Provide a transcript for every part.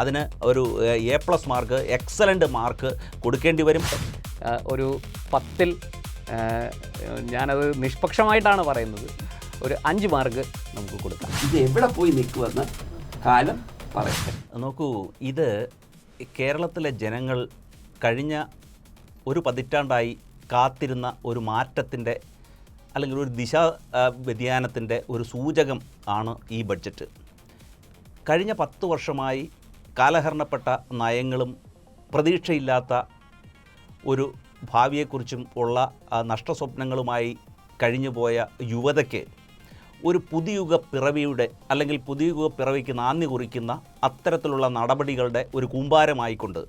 അതിന് ഒരു A+ mark, excellent mark കൊടുക്കേണ്ടി വരും. ഒരു 10-ൽ ഞാനത് നിഷ്പക്ഷമായിട്ടാണ് പറയുന്നത്, ഒരു 5 മാർക്ക് നമുക്ക് കൊടുക്കാം. ഇത് എവിടെ പോയി നിൽക്കുമെന്ന് കാലം പറയട്ടെ. നോക്കൂ, ഇത് കേരളത്തിലെ ജനങ്ങൾ കഴിഞ്ഞ ഒരു പതിറ്റാണ്ടായി കാത്തിരുന്ന ഒരു മാറ്റത്തിൻ്റെ അല്ലെങ്കിൽ ഒരു ദിശാ വ്യതിയാനത്തിൻ്റെ ഒരു സൂചകം ആണ് ഈ ബഡ്ജറ്റ്. കഴിഞ്ഞ 10 വർഷമായി കാലഹരണപ്പെട്ട നയങ്ങളും പ്രതീക്ഷയില്ലാത്ത ഒരു ഭാവിയെക്കുറിച്ചും ഉള്ള നഷ്ടസ്വപ്നങ്ങളുമായി കഴിഞ്ഞുപോയ യുവതയ്ക്ക് ഒരു പുതുയുഗ പിറവിയുടെ അല്ലെങ്കിൽ പുതുയുഗ പിറവിക്ക് നാന്ദി കുറിക്കുന്ന അത്തരത്തിലുള്ള നടപടികളുടെ ഒരു കൂമ്പാരമായിക്കൊണ്ട്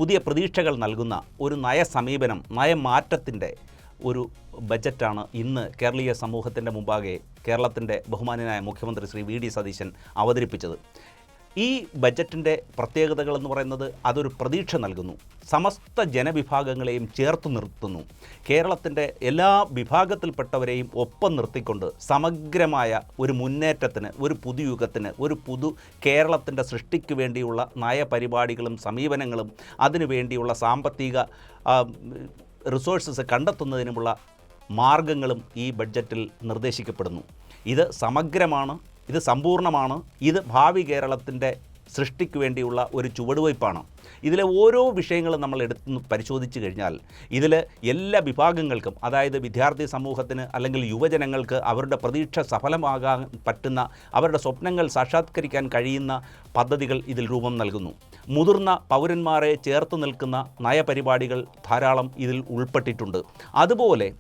പുതിയ പ്രതീക്ഷകൾ നൽകുന്ന ഒരു നയസമീപനം, നയമാറ്റത്തിൻ്റെ ഒരു ബജറ്റാണ് ഇന്ന് കേരളീയ സമൂഹത്തിൻ്റെ മുമ്പാകെ കേരളത്തിൻ്റെ ബഹുമാന്യനായ മുഖ്യമന്ത്രി ശ്രീ വി ഡി സതീശൻ അവതരിപ്പിച്ചത്. ഈ ബജറ്റിൻ്റെ പ്രത്യേകതകളെന്ന് പറയുന്നത് അതൊരു പ്രതീക്ഷ നൽകുന്നു, സമസ്ത ജനവിഭാഗങ്ങളെയും ചേർത്ത് നിർത്തുന്നു, കേരളത്തിൻ്റെ എല്ലാ വിഭാഗത്തിൽപ്പെട്ടവരെയും ഒപ്പം നിർത്തിക്കൊണ്ട് സമഗ്രമായ ഒരു മുന്നേറ്റത്തിന്, ഒരു പുതുയുഗത്തിന്, ഒരു പുതു കേരളത്തിൻ്റെ സൃഷ്ടിക്ക് വേണ്ടിയുള്ള നയപരിപാടികളും സമീപനങ്ങളും അതിനു വേണ്ടിയുള്ള സാമ്പത്തിക റിസോഴ്സസ് കണ്ടെത്തുന്നതിനുമുള്ള മാർഗങ്ങളും ഈ ബഡ്ജറ്റിൽ നിർദ്ദേശിക്കപ്പെടുന്നു. ഇത് സമഗ്രമാണ്, ഇത് സമ്പൂർണ്ണമാണ്, ഇത് ഭാവി കേരളത്തിൻ്റെ സൃഷ്ടിക്ക് വേണ്ടിയുള്ള ഒരു ചുവടുവയ്പ്പാണ്. ഇതിലെ ഓരോ വിഷയങ്ങളും നമ്മൾ എടുത്ത് പരിശോധിച്ച് കഴിഞ്ഞാൽ ഇതിൽ എല്ലാ വിഭാഗങ്ങൾക്കും, അതായത് വിദ്യാർത്ഥി സമൂഹത്തിന് അല്ലെങ്കിൽ യുവജനങ്ങൾക്ക് അവരുടെ പ്രതീക്ഷ സഫലമാകാൻ പറ്റുന്ന, അവരുടെ സ്വപ്നങ്ങൾ സാക്ഷാത്കരിക്കാൻ കഴിയുന്ന പദ്ധതികൾ ഇതിൽ രൂപം നൽകുന്നു. മുതിർന്ന പൗരന്മാരെ ചേർത്ത് നിൽക്കുന്ന നയപരിപാടികൾ ധാരാളം ഇതിൽ ഉൾപ്പെട്ടിട്ടുണ്ട്. അതുപോലെ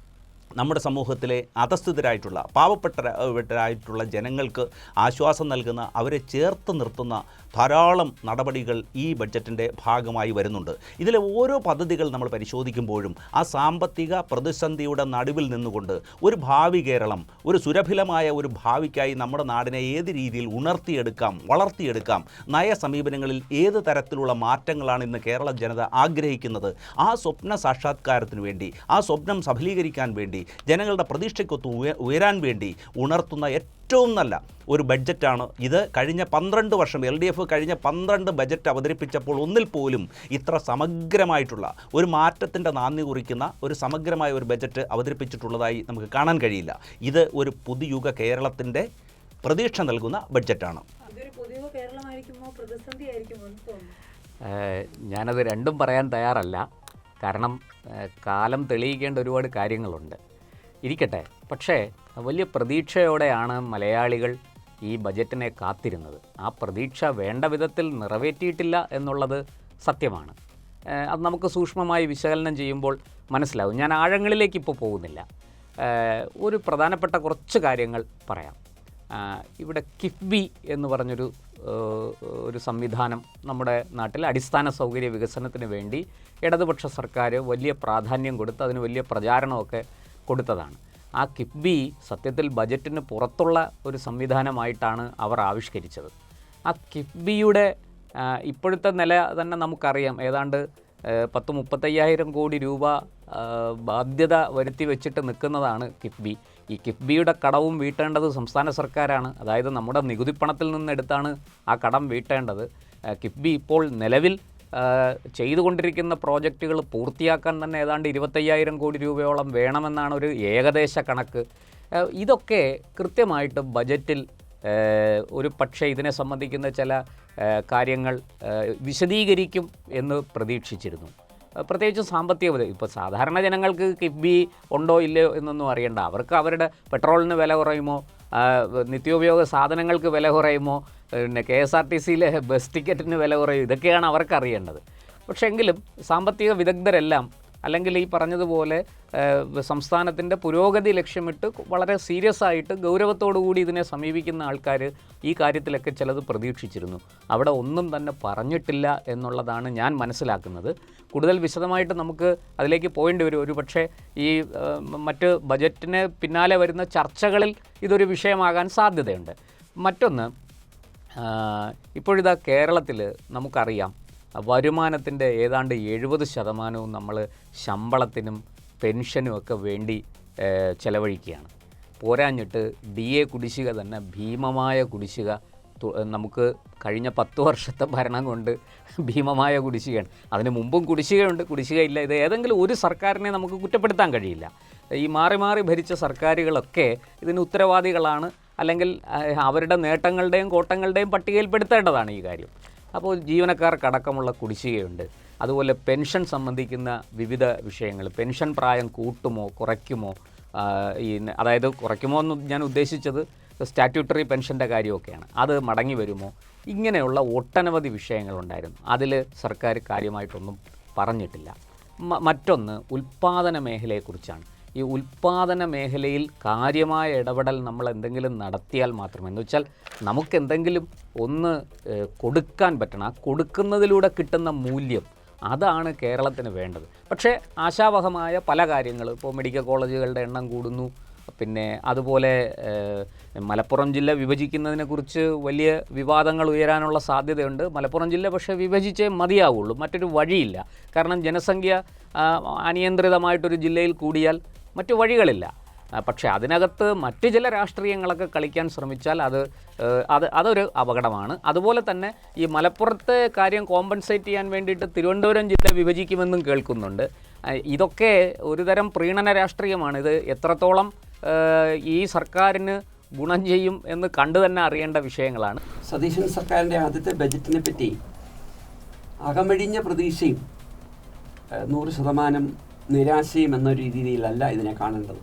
നമ്മുടെ സമൂഹത്തിലെ അധസ്ഥിതരായിട്ടുള്ള പാവപ്പെട്ടവരായിട്ടുള്ള ജനങ്ങൾക്ക് ആശ്വാസം നൽകുന്ന, അവരെ ചേർത്ത് നിർത്തുന്ന ധാരാളം നടപടികൾ ഈ ബഡ്ജറ്റിൻ്റെ ഭാഗമായി വരുന്നുണ്ട്. ഇതിലെ ഓരോ പദ്ധതികൾ നമ്മൾ പരിശോധിക്കുമ്പോഴും ആ സാമ്പത്തിക പ്രതിസന്ധിയുടെ നടുവിൽ നിന്നുകൊണ്ട് ഒരു ഭാവി കേരളം, ഒരു സുരഭിലമായ ഒരു ഭാവിക്കായി നമ്മുടെ നാടിനെ ഏത് രീതിയിൽ ഉണർത്തിയെടുക്കാം, വളർത്തിയെടുക്കാം, നയസമീപനങ്ങളിൽ ഏത് തരത്തിലുള്ള മാറ്റങ്ങളാണ് ഇന്ന് കേരള ജനത ആഗ്രഹിക്കുന്നത്, ആ സ്വപ്ന സാക്ഷാത്കാരത്തിന് വേണ്ടി, ആ സ്വപ്നം സഫലീകരിക്കാൻ വേണ്ടി, ജനങ്ങളുടെ പ്രതീക്ഷയ്ക്കൊത്ത് ഉയരാൻ വേണ്ടി ഉണർത്തുന്ന ഏറ്റവും നല്ല ഒരു ബഡ്ജറ്റാണ് ഇത്. കഴിഞ്ഞ 12 വർഷം LDF കഴിഞ്ഞ 12 ബജറ്റ് അവതരിപ്പിച്ചപ്പോൾ ഒന്നിൽ പോലും ഇത്ര സമഗ്രമായിട്ടുള്ള ഒരു മാറ്റത്തിൻ്റെ നാന്ദി കുറിക്കുന്ന ഒരു സമഗ്രമായ ഒരു ബജറ്റ് അവതരിപ്പിച്ചിട്ടുള്ളതായി നമുക്ക് കാണാൻ കഴിയില്ല. ഇത് ഒരു പുതുയുഗ കേരളത്തിൻ്റെ പ്രതീക്ഷ നൽകുന്ന ബഡ്ജറ്റാണ്. ഞാനത് രണ്ടും പറയാൻ തയ്യാറല്ല. കാരണം കാലം തെളിയിക്കേണ്ട ഒരുപാട് കാര്യങ്ങളുണ്ട്. ഇരിക്കട്ടെ, പക്ഷേ വലിയ പ്രതീക്ഷയോടെയാണ് മലയാളികൾ ഈ ബജറ്റിനെ കാത്തിരുന്നത്. ആ പ്രതീക്ഷ വേണ്ട വിധത്തിൽ നിറവേറ്റിയിട്ടില്ല എന്നുള്ളത് സത്യമാണ്. അത് നമുക്ക് സൂക്ഷ്മമായി വിശകലനം ചെയ്യുമ്പോൾ മനസ്സിലാവും. ഞാൻ ആഴങ്ങളിലേക്ക് ഇപ്പോൾ പോകുന്നില്ല. ഒരു പ്രധാനപ്പെട്ട കുറച്ച് കാര്യങ്ങൾ പറയാം. ഇവിടെ കിഫ്ബി എന്ന് പറഞ്ഞൊരു സംവിധാനം നമ്മുടെ നാട്ടിൽ അടിസ്ഥാന സൗകര്യ വികസനത്തിന് വേണ്ടി ഇടതുപക്ഷ സർക്കാർ വലിയ പ്രാധാന്യം കൊടുത്ത് അതിന് വലിയ പ്രചാരണമൊക്കെ കൊടുത്തതാണ്. ആ കിഫ്ബി സത്യത്തിൽ ബജറ്റിന് പുറത്തുള്ള ഒരു സംവിധാനമായിട്ടാണ് അവർ ആവിഷ്കരിച്ചത്. ആ കിഫ്ബിയുടെ ഇപ്പോഴത്തെ നില തന്നെ നമുക്കറിയാം. ഏതാണ്ട് 30-35 കോടി രൂപ ബാധ്യത വരുത്തി വെച്ചിട്ട് നിൽക്കുന്നതാണ് കിഫ്ബി. ഈ കിഫ്ബിയുടെ കടവും വീട്ടേണ്ടത് സംസ്ഥാന സർക്കാരാണ്. അതായത് നമ്മുടെ നികുതിപ്പണത്തിൽ നിന്നെടുത്താണ് ആ കടം വീട്ടേണ്ടത്. കിഫ്ബി ഇപ്പോൾ നിലവിൽ ചെയ്തുകൊണ്ടിരിക്കുന്ന പ്രോജക്റ്റുകൾ പൂർത്തിയാക്കാൻ തന്നെ ഏതാണ്ട് 25,000 കോടി രൂപയോളം വേണമെന്നാണ് ഒരു ഏകദേശ കണക്ക്. ഇതൊക്കെ കൃത്യമായിട്ട് ബജറ്റിൽ ഒരു പക്ഷേ ഇതിനെ സംബന്ധിക്കുന്ന ചില കാര്യങ്ങൾ വിശദീകരിക്കും എന്ന് പ്രതീക്ഷിച്ചിരുന്നു. പ്രത്യേകിച്ച് സാമ്പത്തിക ഇപ്പോൾ സാധാരണ ജനങ്ങൾക്ക് കിഫ്ബി ഉണ്ടോ ഇല്ലയോ എന്നൊന്നും അറിയണ്ട. അവർക്ക് അവരുടെ പെട്രോളിന് വില കുറയുമോ, നിത്യോപയോഗ സാധനങ്ങൾക്ക് വില കുറയുമോ, പിന്നെ KSRTCയിലെ ബസ് ടിക്കറ്റിന് വില കുറയും, ഇതൊക്കെയാണ് അവർക്ക് അറിയേണ്ടത്. പക്ഷേ എങ്കിലും സാമ്പത്തിക വിദഗ്ധരെല്ലാം, അല്ലെങ്കിൽ ഈ പറഞ്ഞതുപോലെ സംസ്ഥാനത്തിൻ്റെ പുരോഗതി ലക്ഷ്യമിട്ട് വളരെ സീരിയസ് ആയിട്ട് ഗൗരവത്തോടുകൂടി ഇതിനെ സമീപിക്കുന്ന ആൾക്കാർ ഈ കാര്യത്തിലൊക്കെ ചിലത് പ്രതീക്ഷിച്ചിരുന്നു. അവിടെ ഒന്നും തന്നെ പറഞ്ഞിട്ടില്ല എന്നുള്ളതാണ് ഞാൻ മനസ്സിലാക്കുന്നത്. കൂടുതൽ വിശദമായിട്ട് നമുക്ക് അതിലേക്ക് പോകേണ്ടി വരും. ഒരു പക്ഷേ ഈ മറ്റ് ബജറ്റിന് പിന്നാലെ വരുന്ന ചർച്ചകളിൽ ഇതൊരു വിഷയമാകാൻ സാധ്യതയുണ്ട്. മറ്റൊന്ന്, ഇപ്പോഴിതാ കേരളത്തിൽ നമുക്കറിയാം വരുമാനത്തിൻ്റെ ഏതാണ്ട് 70% നമ്മൾ ശമ്പളത്തിനും പെൻഷനും ഒക്കെ വേണ്ടി ചിലവഴിക്കുകയാണ്. പോരാഞ്ഞിട്ട് DA കുടിശ്ശിക തന്നെ ഭീമമായ കുടിശ്ശിക നമുക്ക് കഴിഞ്ഞ 10 വർഷത്തെ ഭരണം കൊണ്ട് ഭീമമായ കുടിശ്ശികയാണ്. അതിന് മുമ്പും കുടിശ്ശികയുണ്ട്, കുടിശ്ശികയില്ല. ഇത് ഏതെങ്കിലും ഒരു സർക്കാരിനെ നമുക്ക് കുറ്റപ്പെടുത്താൻ കഴിയില്ല. ഈ മാറി മാറി ഭരിച്ച സർക്കാരുകളൊക്കെ ഇതിന് ഉത്തരവാദികളാണ്, അല്ലെങ്കിൽ അവരുടെ നേട്ടങ്ങളുടെയും കോട്ടങ്ങളുടെയും പട്ടികയിൽപ്പെടുത്തേണ്ടതാണ് ഈ കാര്യം. അപ്പോൾ ജീവനക്കാർക്കടക്കമുള്ള കുടിശ്ശികയുണ്ട്. അതുപോലെ പെൻഷൻ സംബന്ധിക്കുന്ന വിവിധ വിഷയങ്ങൾ, പെൻഷൻ പ്രായം കൂട്ടുമോ കുറയ്ക്കുമോ, അതായത് കുറയ്ക്കുമോ എന്ന് ഞാൻ ഉദ്ദേശിച്ചത് സ്റ്റാറ്റ്യൂട്ടറി പെൻഷൻ്റെ കാര്യമൊക്കെയാണ്, അത് മടങ്ങി വരുമോ, ഇങ്ങനെയുള്ള ഒട്ടനവധി വിഷയങ്ങളുണ്ടായിരുന്നു. അതിൽ സർക്കാർ കാര്യമായിട്ടൊന്നും പറഞ്ഞിട്ടില്ല. മറ്റൊന്ന് ഉൽപ്പാദന മേഖലയെക്കുറിച്ചാണ്. ഈ ഉൽപ്പാദന മേഖലയിൽ കാര്യമായ ഇടപെടൽ നമ്മൾ എന്തെങ്കിലും നടത്തിയാൽ മാത്രമേ, എന്ന് വെച്ചാൽ നമുക്കെന്തെങ്കിലും ഒന്ന് കൊടുക്കാൻ പറ്റണം. ആ കൊടുക്കുന്നതിലൂടെ കിട്ടുന്ന മൂല്യം, അതാണ് കേരളത്തിന് വേണ്ടത്. പക്ഷേ ആശാവഹമായ പല കാര്യങ്ങൾ, ഇപ്പോൾ മെഡിക്കൽ കോളേജുകളുടെ എണ്ണം കൂടുന്നു, പിന്നെ അതുപോലെ മലപ്പുറം ജില്ല വിഭജിക്കുന്നതിനെക്കുറിച്ച് വലിയ വിവാദങ്ങൾ ഉയരാനുള്ള സാധ്യതയുണ്ട്. മലപ്പുറം ജില്ല പക്ഷേ വിഭജിച്ചേ മതിയാവുള്ളൂ, മറ്റൊരു വഴിയില്ല. കാരണം ജനസംഖ്യ അനിയന്ത്രിതമായിട്ടൊരു ജില്ലയിൽ കൂടിയാൽ മറ്റു വഴികളില്ല. പക്ഷേ അതിനകത്ത് മറ്റ് ചില രാഷ്ട്രീയങ്ങളൊക്കെ കളിക്കാൻ ശ്രമിച്ചാൽ അതൊരു അപകടമാണ്. അതുപോലെ തന്നെ ഈ മലപ്പുറത്തെ കാര്യം കോമ്പൻസേറ്റ് ചെയ്യാൻ വേണ്ടിയിട്ട് തിരുവനന്തപുരം ജില്ല വിഭജിക്കുമെന്നും കേൾക്കുന്നുണ്ട്. ഇതൊക്കെ ഒരുതരം പ്രീണന രാഷ്ട്രീയമാണ്. ഇത് എത്രത്തോളം ഈ സർക്കാരിന് ഗുണം ചെയ്യും എന്ന് കണ്ടു തന്നെ അറിയേണ്ട വിഷയങ്ങളാണ്. സതീശൻ സർക്കാരിൻ്റെ ആദ്യത്തെ ബജറ്റിനെ പറ്റി അകമഴിഞ്ഞ പ്രതീക്ഷയും 100% നിരാശയും എന്ന രീതിയിലല്ല ഇതിനെ കാണേണ്ടത്.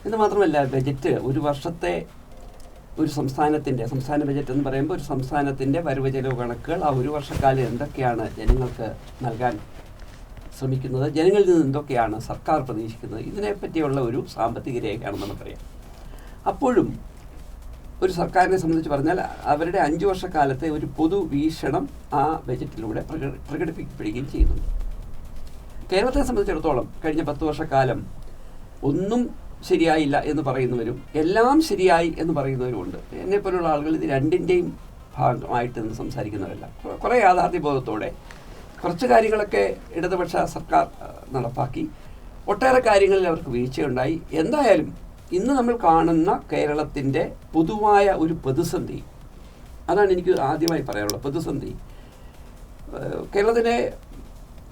എന്ന് മാത്രമല്ല, ബജറ്റ് ഒരു വർഷത്തെ ഒരു സംസ്ഥാന ബജറ്റ് എന്ന് പറയുമ്പോൾ ഒരു സംസ്ഥാനത്തിൻ്റെ വരവ് ചെലവ് കണക്കുകൾ ആ ഒരു വർഷക്കാലം എന്തൊക്കെയാണ് ജനങ്ങൾക്ക് നൽകാൻ ശ്രമിക്കുന്നത്, ജനങ്ങളിൽ നിന്ന് എന്തൊക്കെയാണ് സർക്കാർ പ്രതീക്ഷിക്കുന്നത്, ഇതിനെപ്പറ്റിയുള്ള ഒരു സാമ്പത്തിക രേഖയാണെന്ന് നമുക്കറിയാം. അപ്പോഴും ഒരു സർക്കാരിനെ സംബന്ധിച്ച് പറഞ്ഞാൽ അവരുടെ 5 വർഷക്കാലത്തെ ഒരു പൊതു വീക്ഷണം ആ ബജറ്റിലൂടെ പ്രകടിപ്പിക്കപ്പെടുകയും ചെയ്യുന്നുണ്ട്. കേരളത്തെ സംബന്ധിച്ചിടത്തോളം കഴിഞ്ഞ 10 വർഷക്കാലം ഒന്നും ശരിയായില്ല എന്ന് പറയുന്നവരും എല്ലാം ശരിയായി എന്ന് പറയുന്നവരുമുണ്ട്. എന്നെപ്പോലുള്ള ആളുകൾ ഇത് രണ്ടിൻ്റെയും ഭാഗമായിട്ട് നിന്ന് സംസാരിക്കുന്നവരല്ല. കുറേ യാഥാർത്ഥ്യബോധത്തോടെ കുറച്ച് കാര്യങ്ങളൊക്കെ ഇടതുപക്ഷ സർക്കാർ നടപ്പാക്കി, ഒട്ടേറെ കാര്യങ്ങളിൽ അവർക്ക് വീഴ്ചയുണ്ടായി. എന്തായാലും ഇന്ന് നമ്മൾ കാണുന്ന കേരളത്തിൻ്റെ പൊതുവായ ഒരു പ്രതിസന്ധി, അതാണ് എനിക്ക് ആദ്യമായി പറയാനുള്ളത്. പ്രതിസന്ധി കേരളത്തിനെ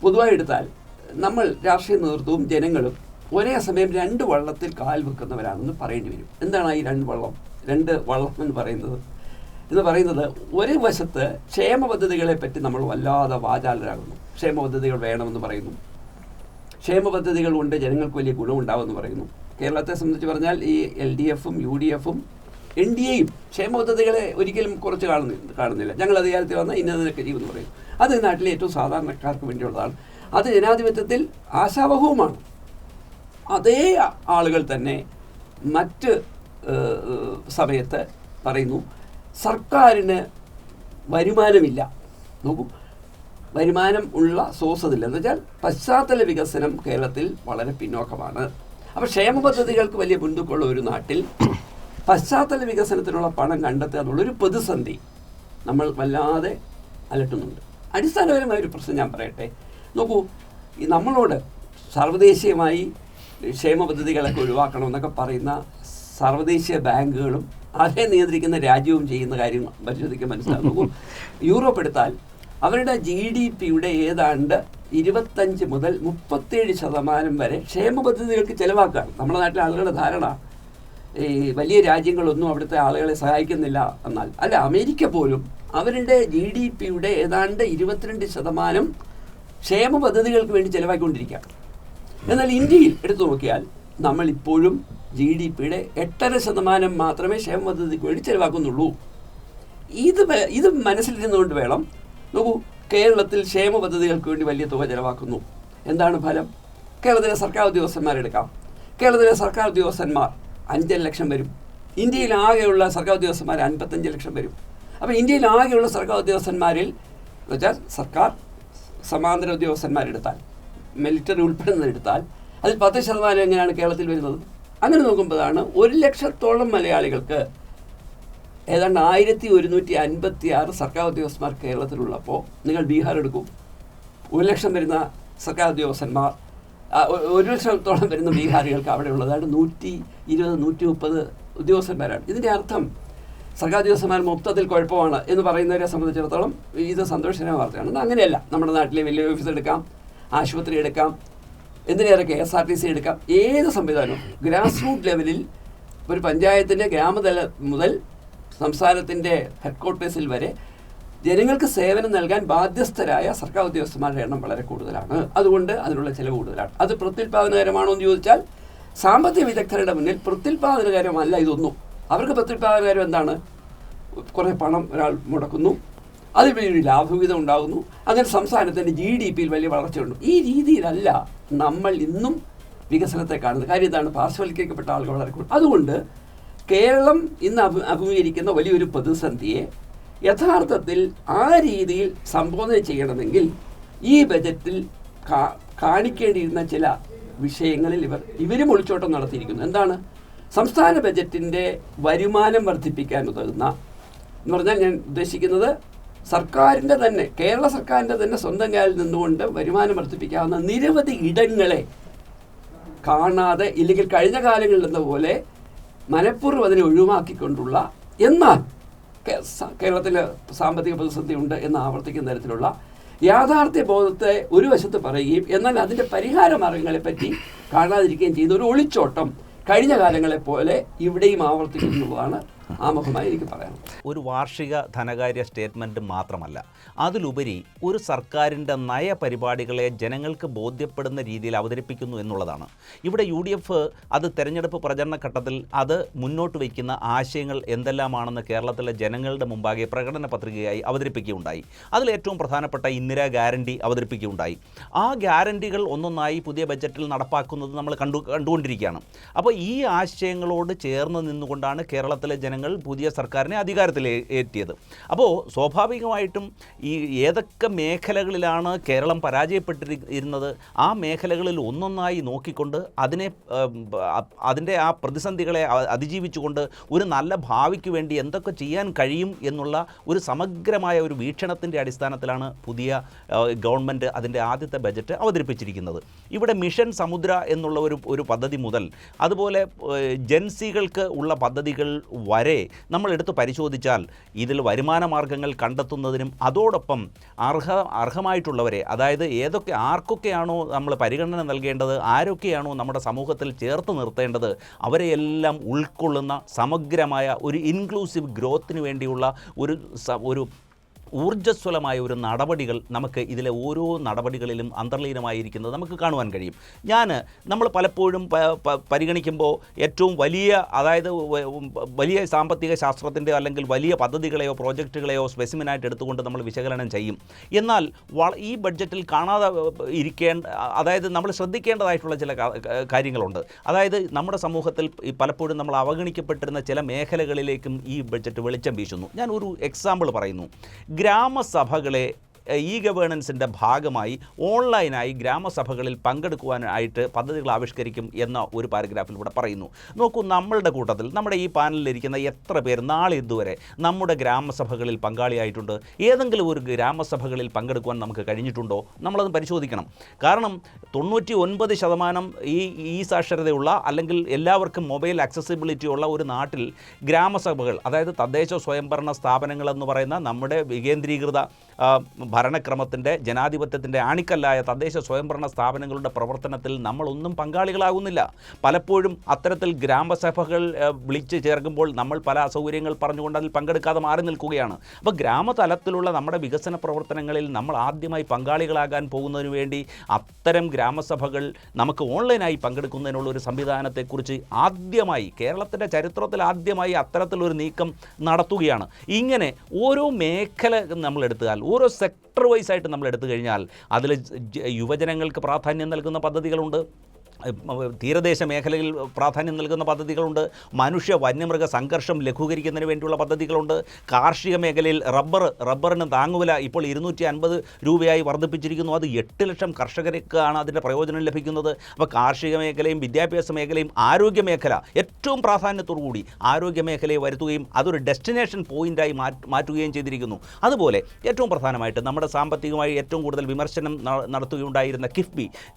പൊതുവായി എടുത്താൽ നമ്മൾ രാഷ്ട്രീയ നേതൃത്വവും ജനങ്ങളും ഒരേ സമയം 2 വള്ളത്തിൽ കാൽ വെക്കുന്നവരാണെന്ന് പറയേണ്ടി വരും. എന്താണ് ഈ 2 വള്ളം എന്ന് പറയുന്നത്? ഒരു വശത്ത് ക്ഷേമ പദ്ധതികളെ പറ്റി നമ്മൾ വല്ലാതെ വാചാലരാകുന്നു. ക്ഷേമ പദ്ധതികൾ വേണമെന്ന് പറയുന്നു, ക്ഷേമ പദ്ധതികൾ കൊണ്ട് ജനങ്ങൾക്ക് വലിയ ഗുണമുണ്ടാവുമെന്ന് പറയുന്നു. കേരളത്തെ സംബന്ധിച്ച് പറഞ്ഞാൽ ഈ LDFും UDFും NDAയും ക്ഷേമ പദ്ധതികളെ ഒരിക്കലും കുറച്ച് കാണുന്നില്ല. ഞങ്ങൾ അധികാരത്തിൽ വന്നാൽ ഇന്നതിനൊക്കെ ചെയ്യുമെന്ന് പറയും. അത് നാട്ടിലെ ഏറ്റവും സാധാരണക്കാർക്ക് വേണ്ടിയുള്ളതാണ്. അത് ജനാധിപത്യത്തിൽ ആശാവഹവുമാണ്. അതേ ആളുകൾ തന്നെ മറ്റ് സമയത്ത് പറയുന്നു സർക്കാരിന് വരുമാനമില്ല. നോക്കൂ, വരുമാനം ഉള്ള സോഴ്സ് അതില്ല. എന്ന് വെച്ചാൽ പശ്ചാത്തല വികസനം കേരളത്തിൽ വളരെ പിന്നോക്കമാണ്. അപ്പോൾ ക്ഷേമ പദ്ധതികൾക്ക് വലിയ മുൻതൂക്കമുള്ള ഒരു നാട്ടിൽ പശ്ചാത്തല വികസനത്തിനുള്ള പണം കണ്ടെത്തുക എന്നുള്ളൊരു പ്രതിസന്ധി നമ്മൾ വല്ലാതെ അലട്ടുന്നുണ്ട്. അടിസ്ഥാനപരമായ ഒരു പ്രശ്നം ഞാൻ പറയട്ടെ. നോക്കൂ, ഈ നമ്മളോട് സർവ്വദേശീയമായി ക്ഷേമ പദ്ധതികളൊക്കെ ഒഴിവാക്കണമെന്നൊക്കെ പറയുന്ന സർവ്വദേശീയ ബാങ്കുകളും അവരെ നിയന്ത്രിക്കുന്ന രാജ്യവും ചെയ്യുന്ന കാര്യം പരിശോധിക്കാൻ മനസ്സിലാകും. നോക്കൂ, യൂറോപ്പ് എടുത്താൽ അവരുടെ GDPയുടെ ഏതാണ്ട് 25 മുതൽ 37% വരെ ക്ഷേമ പദ്ധതികൾക്ക് ചിലവാക്കുകയാണ്. നമ്മുടെ നാട്ടിലെ ആളുകളുടെ ധാരണ ഈ വലിയ രാജ്യങ്ങളൊന്നും അവിടുത്തെ ആളുകളെ സഹായിക്കുന്നില്ല എന്നാൽ. അല്ല, അമേരിക്ക പോലും അവരുടെ GDPയുടെ ഏതാണ്ട് 22% ക്ഷേമ പദ്ധതികൾക്ക് വേണ്ടി ചിലവാക്കിക്കൊണ്ടിരിക്കുകയാണ്. എന്നാൽ ഇന്ത്യയിൽ എടുത്തു നോക്കിയാൽ നമ്മളിപ്പോഴും GDPയുടെ 8.5% മാത്രമേ ക്ഷേമ പദ്ധതിക്ക് വേണ്ടി ചിലവാക്കുന്നുള്ളൂ. ഇത് മനസ്സിലിരുന്നുകൊണ്ട് വേണം. നോക്കൂ, കേരളത്തിൽ ക്ഷേമ പദ്ധതികൾക്ക് വേണ്ടി വലിയ തുക ചിലവാക്കുന്നു. എന്താണ് ഫലം? കേരളത്തിലെ സർക്കാർ ഉദ്യോഗസ്ഥന്മാരെടുക്കാം. കേരളത്തിലെ സർക്കാർ ഉദ്യോഗസ്ഥന്മാർ 5 ലക്ഷം വരും. ഇന്ത്യയിൽ ആകെയുള്ള സർക്കാർ ഉദ്യോഗസ്ഥന്മാർ 55 ലക്ഷം വരും. അപ്പോൾ ഇന്ത്യയിൽ ആകെയുള്ള സർക്കാർ ഉദ്യോഗസ്ഥന്മാരിൽ എന്ന് വെച്ചാൽ സർക്കാർ സമാന്തര ഉദ്യോഗസ്ഥന്മാരെടുത്താൽ, മിലിറ്ററി ഉൾപ്പെടുന്നതെടുത്താൽ അതിൽ 10% എങ്ങനെയാണ് കേരളത്തിൽ വരുന്നത്? അങ്ങനെ നോക്കുമ്പോഴാണ് 1 ലക്ഷത്തോളം മലയാളികൾക്ക് ഏതാണ്ട് 1156 സർക്കാർ ഉദ്യോഗസ്ഥന്മാർ കേരളത്തിലുള്ളപ്പോൾ നിങ്ങൾ ബീഹാർ എടുക്കൂ, 1 ലക്ഷം വരുന്ന സർക്കാർ ഉദ്യോഗസ്ഥന്മാർ, 1 ലക്ഷത്തോളം വരുന്ന ബീഹാറികൾക്ക് അവിടെ ഉള്ളതാണ് 120-130 ഉദ്യോഗസ്ഥന്മാരാണ്. ഇതിൻ്റെ അർത്ഥം സർക്കാർ ഉദ്യോഗസ്ഥന്മാർ മൊത്തത്തിൽ കുഴപ്പമാണ് എന്ന് പറയുന്നവരെ സംബന്ധിച്ചിടത്തോളം ഇത് സന്തോഷകരമായ വാർത്തയാണ്. എന്നാൽ അങ്ങനെയല്ല. നമ്മുടെ നാട്ടിലെ വലിയ ഓഫീസ് എടുക്കാം, ആശുപത്രി എടുക്കാം, എന്തിനേറെ KSRTC എടുക്കാം. ഏത് സംവിധാനവും ഗ്രാസ് റൂട്ട് ലെവലിൽ ഒരു പഞ്ചായത്തിൻ്റെ ഗ്രാമതല മുതൽ സംസ്ഥാനത്തിൻ്റെ ഹെഡ്ക്വാർട്ടേഴ്സിൽ വരെ ജനങ്ങൾക്ക് സേവനം നൽകാൻ ബാധ്യസ്ഥരായ സർക്കാർ ഉദ്യോഗസ്ഥന്മാരുടെ എണ്ണം വളരെ കൂടുതലാണ്. അതുകൊണ്ട് അതിനുള്ള ചിലവ് കൂടുതലാണ്. അത് പ്രത്യുൽപാദനകരമാണോ എന്ന് ചോദിച്ചാൽ സാമ്പത്തിക വിദഗ്ധരുടെ മുന്നിൽ പ്രത്യുൽപാദനകരമല്ല ഇതൊന്നും. അവർക്ക് പ്രത്യുൽപാദനകരം എന്താണ്? കുറേ പണം ഒരാൾ മുടക്കുന്നു, അതിൽ വലിയൊരു ലാഭവിഹിതം ഉണ്ടാകുന്നു, അങ്ങനെ സംസ്ഥാനത്തിൻ്റെ GDPയിൽ വലിയ വളർച്ചയുണ്ട്. ഈ രീതിയിലല്ല നമ്മൾ ഇന്നും വികസനത്തെ കാണുന്നത്. കാര്യം ഇതാണ്, പാർശ്വവൽക്കരിക്കപ്പെട്ട ആളുകൾ വളരെ കൂടുതൽ. അതുകൊണ്ട് കേരളം ഇന്ന് അഭിമുഖീകരിക്കുന്ന വലിയൊരു പ്രതിസന്ധിയെ യഥാർത്ഥത്തിൽ ആ രീതിയിൽ സംബോധന ചെയ്യണമെങ്കിൽ ഈ ബജറ്റിൽ കാണിക്കേണ്ടിയിരുന്ന ചില വിഷയങ്ങളിൽ ഇവരും ഒളിച്ചോട്ടം നടത്തിയിരിക്കുന്നു. എന്താണ്? സംസ്ഥാന ബജറ്റിൻ്റെ വരുമാനം വർദ്ധിപ്പിക്കാൻ ഉതകുന്ന എന്ന് പറഞ്ഞാൽ ഞാൻ ഉദ്ദേശിക്കുന്നത് സർക്കാരിൻ്റെ തന്നെ, കേരള സർക്കാരിൻ്റെ തന്നെ സ്വന്തം കാലിൽ നിന്നുകൊണ്ട് വരുമാനം വർദ്ധിപ്പിക്കാവുന്ന നിരവധി ഇടങ്ങളെ കാണാതെ, ഇല്ലെങ്കിൽ കഴിഞ്ഞ കാലങ്ങളിൽ എന്ന പോലെ മനഃപൂർവ്വം അതിനെ ഒഴിവാക്കിക്കൊണ്ടുള്ള, എന്നാൽ കേരളത്തിൽ സാമ്പത്തിക പ്രതിസന്ധി ഉണ്ട് എന്ന് ആവർത്തിക്കുന്ന തരത്തിലുള്ള യാഥാർത്ഥ്യ ബോധത്തെ ഒരു വശത്ത് പറയുകയും എന്നാൽ അതിൻ്റെ പരിഹാര മാർഗങ്ങളെപ്പറ്റി കാണാതിരിക്കുകയും ചെയ്ത ഒരു ഒളിച്ചോട്ടം കഴിഞ്ഞ കാലങ്ങളെപ്പോലെ ഇവിടെയും ആവർത്തിക്കുന്നുള്ളതാണ് ആമുഖമായി എനിക്ക് പറയാനുള്ളത്. ഒരു വാർഷിക ധനകാര്യ സ്റ്റേറ്റ്മെൻറ്റ് മാത്രമല്ല, അതിലുപരി ഒരു സർക്കാരിൻ്റെ നയപരിപാടികളെ ജനങ്ങൾക്ക് ബോധ്യപ്പെടുന്ന രീതിയിൽ അവതരിപ്പിക്കുന്നു എന്നുള്ളതാണ്. ഇവിടെ UDF അത് തെരഞ്ഞെടുപ്പ് പ്രചരണ ഘട്ടത്തിൽ അത് മുന്നോട്ട് വയ്ക്കുന്ന ആശയങ്ങൾ എന്തെല്ലാമാണെന്ന് കേരളത്തിലെ ജനങ്ങളുടെ മുമ്പാകെ പ്രകടന പത്രികയായി അവതരിപ്പിക്കുകയുണ്ടായി. അതിലേറ്റവും പ്രധാനപ്പെട്ട ഇന്ദിരാ ഗ്യാരണ്ടി അവതരിപ്പിക്കുകയുണ്ടായി. ആ ഗ്യാരണ്ടികൾ ഒന്നൊന്നായി പുതിയ ബജറ്റിൽ നടപ്പാക്കുന്നത് നമ്മൾ കണ്ടുകൊണ്ടിരിക്കുകയാണ്. അപ്പോൾ ഈ ആശയങ്ങളോട് ചേർന്ന് നിന്നുകൊണ്ടാണ് കേരളത്തിലെ ജനങ്ങൾ പുതിയ സർക്കാരിനെ അധികാരത്തിലേറ്റിയത്. അപ്പോൾ സ്വാഭാവികമായിട്ടും ഈ ഏതൊക്കെ മേഖലകളിലാണ് കേരളം പരാജയപ്പെട്ടിരുന്നത്, ആ മേഖലകളിൽ ഒന്നൊന്നായി നോക്കിക്കൊണ്ട് അതിൻ്റെ ആ പ്രതിസന്ധികളെ അതിജീവിച്ചുകൊണ്ട് ഒരു നല്ല ഭാവിക്ക് വേണ്ടി എന്തൊക്കെ ചെയ്യാൻ കഴിയും എന്നുള്ള ഒരു സമഗ്രമായ ഒരു വീക്ഷണത്തിൻ്റെ അടിസ്ഥാനത്തിലാണ് പുതിയ ഗവൺമെൻറ് അതിൻ്റെ ആദ്യത്തെ ബജറ്റ് അവതരിപ്പിച്ചിരിക്കുന്നത്. ഇവിടെ മിഷൻ സമുദ്ര എന്നുള്ള ഒരു പദ്ധതി മുതൽ അതുപോലെ ജൻസികൾക്ക് ഉള്ള പദ്ധതികൾ വരെ നമ്മൾ എടുത്ത് പരിശോധിച്ചാൽ ഇതിൽ വരുമാന മാർഗങ്ങൾ കണ്ടെത്തുന്നതിനും അതോടൊപ്പം അർഹമായിട്ടുള്ളവരെ, അതായത് ആർക്കൊക്കെയാണോ നമ്മൾ പരിഗണന നൽകേണ്ടത്, ആരൊക്കെയാണോ നമ്മുടെ സമൂഹത്തിൽ ചേർത്ത് നിർത്തേണ്ടത്, അവരെയെല്ലാം ഉൾക്കൊള്ളുന്ന സമഗ്രമായ ഒരു ഇൻക്ലൂസീവ് ഗ്രോത്തിന് വേണ്ടിയുള്ള ഒരു ഊർജ്ജസ്വലമായ ഒരു നടപടികൾ നമുക്ക് ഇതിലെ ഓരോ നടപടികളിലും അന്തർലീനമായിരിക്കുന്നത് നമുക്ക് കാണുവാൻ കഴിയും. നമ്മൾ പലപ്പോഴും പരിഗണിക്കുമ്പോൾ ഏറ്റവും വലിയ, അതായത് വലിയ സാമ്പത്തിക ശാസ്ത്രത്തിൻ്റെ അല്ലെങ്കിൽ വലിയ പദ്ധതികളെയോ പ്രോജക്റ്റുകളെയോ സ്പെസിമിനായിട്ട് എടുത്തുകൊണ്ട് നമ്മൾ വിശകലനം ചെയ്യും. എന്നാൽ ഈ ബഡ്ജറ്റിൽ കാണാതെ അതായത് നമ്മൾ ശ്രദ്ധിക്കേണ്ടതായിട്ടുള്ള ചില കാര്യങ്ങളുണ്ട്. അതായത് നമ്മുടെ സമൂഹത്തിൽ പലപ്പോഴും നമ്മൾ അവഗണിക്കപ്പെട്ടിരുന്ന ചില മേഖലകളിലേക്കും ഈ ബഡ്ജറ്റ് വെളിച്ചം വീശുന്നു. ഞാൻ ഒരു എക്സാമ്പിൾ പറയുന്നു. ഗ്രാമസഭകളെ ഗവേണൻസിൻ്റെ ഭാഗമായി ഓൺലൈനായി ഗ്രാമസഭകളിൽ പങ്കെടുക്കുവാനായിട്ട് പദ്ധതികൾ ആവിഷ്കരിക്കും എന്ന ഒരു പാരഗ്രാഫിൽ ഇവിടെ പറയുന്നു. നോക്കൂ, നമ്മളുടെ കൂട്ടത്തിൽ, നമ്മുടെ ഈ പാനലിലിരിക്കുന്ന എത്ര പേർ നാളെ ഇതുവരെ നമ്മുടെ ഗ്രാമസഭകളിൽ പങ്കാളിയായിട്ടുണ്ട്? ഏതെങ്കിലും ഒരു ഗ്രാമസഭകളിൽ പങ്കെടുക്കുവാൻ നമുക്ക് കഴിഞ്ഞിട്ടുണ്ടോ? നമ്മളത് പരിശോധിക്കണം. കാരണം 99% ഈ സാക്ഷരതയുള്ള അല്ലെങ്കിൽ എല്ലാവർക്കും മൊബൈൽ ആക്സസിബിലിറ്റി ഉള്ള ഒരു നാട്ടിൽ ഗ്രാമസഭകൾ, അതായത് തദ്ദേശ സ്വയംഭരണ സ്ഥാപനങ്ങളെന്ന് പറയുന്ന നമ്മുടെ വികേന്ദ്രീകൃത ഭരണക്രമത്തിൻ്റെ ജനാധിപത്യത്തിൻ്റെ ആണിക്കല്ലായ തദ്ദേശ സ്വയംഭരണ സ്ഥാപനങ്ങളുടെ പ്രവർത്തനത്തിൽ നമ്മളൊന്നും പങ്കാളികളാകുന്നില്ല. പലപ്പോഴും അത്തരത്തിൽ ഗ്രാമസഭകൾ വിളിച്ച് ചേർക്കുമ്പോൾ നമ്മൾ പല അസൗകര്യങ്ങൾ പറഞ്ഞുകൊണ്ട് അതിൽ പങ്കെടുക്കാതെ മാറി നിൽക്കുകയാണ്. അപ്പോൾ ഗ്രാമതലത്തിലുള്ള നമ്മുടെ വികസന പ്രവർത്തനങ്ങളിൽ നമ്മൾ ആദ്യമായി പങ്കാളികളാകാൻ പോകുന്നതിന് വേണ്ടി അത്തരം ഗ്രാമസഭകൾ നമുക്ക് ഓൺലൈനായി പങ്കെടുക്കുന്നതിനുള്ള ഒരു സംവിധാനത്തെക്കുറിച്ച് ആദ്യമായി കേരളത്തിൻ്റെ ചരിത്രത്തിൽ ആദ്യമായി അത്തരത്തിലൊരു നീക്കം നടത്തുകയാണ്. ഇങ്ങനെ ഓരോ മേഖല നമ്മൾ എടുത്താൽ, ഓരോ സെക്ടർ വൈസായിട്ട് നമ്മൾ എടുത്തു കഴിഞ്ഞാൽ അതിൽ യുവജനങ്ങൾക്ക് പ്രാധാന്യം നൽകുന്ന പദ്ധതികളുണ്ട്, തീരദേശ മേഖലയിൽ പ്രാധാന്യം നൽകുന്ന പദ്ധതികളുണ്ട്, മനുഷ്യ വന്യമൃഗ സംഘർഷം ലഘൂകരിക്കുന്നതിന് വേണ്ടിയുള്ള പദ്ധതികളുണ്ട്, കാർഷിക മേഖലയിൽ റബ്ബറിന് താങ്ങുവില ഇപ്പോൾ 250 രൂപയായി വർദ്ധിപ്പിച്ചിരിക്കുന്നു. അത് 8 ലക്ഷം കർഷകർക്കാണ് അതിൻ്റെ പ്രയോജനം ലഭിക്കുന്നത്. അപ്പോൾ കാർഷിക മേഖലയും വിദ്യാഭ്യാസ മേഖലയും ആരോഗ്യ മേഖല ഏറ്റവും പ്രാധാന്യത്തോടുകൂടി ആരോഗ്യ മേഖലയെ വരുത്തുകയും അതൊരു ഡെസ്റ്റിനേഷൻ പോയിൻ്റായി മാറ്റുകയും ചെയ്തിരിക്കുന്നു. അതുപോലെ ഏറ്റവും പ്രധാനമായിട്ട് നമ്മുടെ സാമ്പത്തികമായി ഏറ്റവും കൂടുതൽ വിമർശനം നടത്തുകയുണ്ടായിരുന്ന